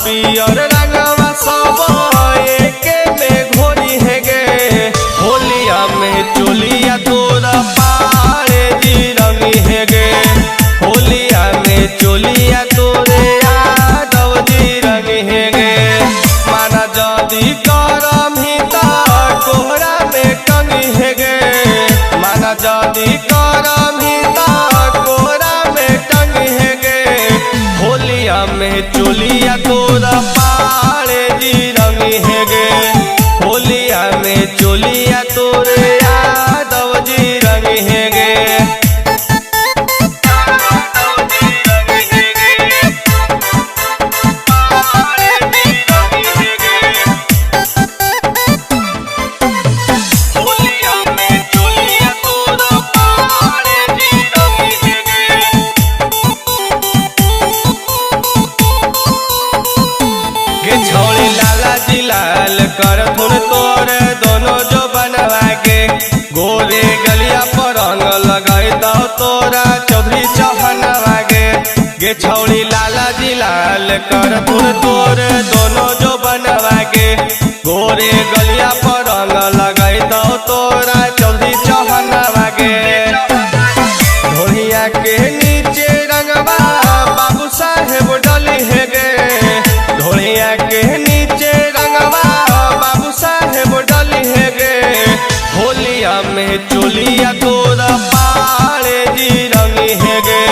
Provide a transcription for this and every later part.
पियर रंगवा सब एके में घोरी है गे। होलिया में चोलिया तोरा पारे जी रंगी है गे। होलिया में चोलिया तोरे यादव जी रंगी है गे। माना जदी करम ही कोहरा में टंगी है गे। माना जदी करम ही कोहरा में टंगी है गे। होलिया में चोलिया तोरा पारे जी रंगी है गे। होलिया में चोलिया तोरे यादव जी रंगी है गे। छौड़ी लाला जी लाल कर थुन तोर दोनों जो बनवा के। गोरे गलिया पर रंग लगाई दो तोरा चौधरी चौहनवा गे। छौड़ी लाला जी लाल कर थुन तोर दोनों जो बनवा के। गोरे गलिया पर रंग लगाई दो तोरा चौधरी चौहनवा गे। ढोलिया के नीचे रंगवा बाबू साहेब डली है गे। ढोलिया के नीचे रंगवा बाबू साहेब डली है गे। होलिया में चोलिया तोरा पारे जी रंगी है गे।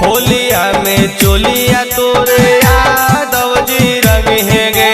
होलिया में चोलिया तोरे यादव जी रंगी है गे।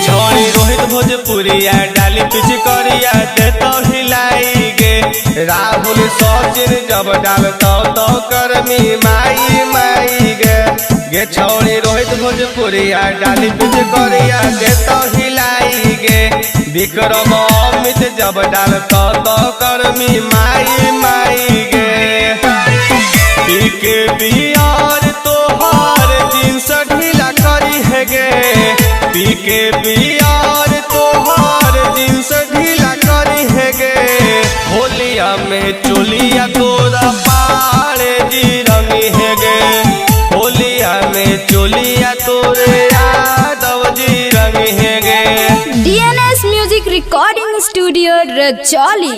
छौड़ी रोहित भोजपुरिया डाली पिछ करिया दे तो हिलाई गे। राहुल सचिन जब डालतो तो करमी माई माई गे। छौड़ी रोहित भोजपुरिया डाली पिछ करिया दे तो हिलाई गे। विक्रम अमित जब डालतो तो करमी माई माई गे। पीके बियार तोहार जींस ढीला करी है गे। पीके बियार तोहार जींस ढीला करी है गे। होलिया में चोलिया तोरा पारे जी रंगी है गे। होलिया में चोलिया तोरे यादव जी रंगी है गे। DNS music recording studio Rajauli.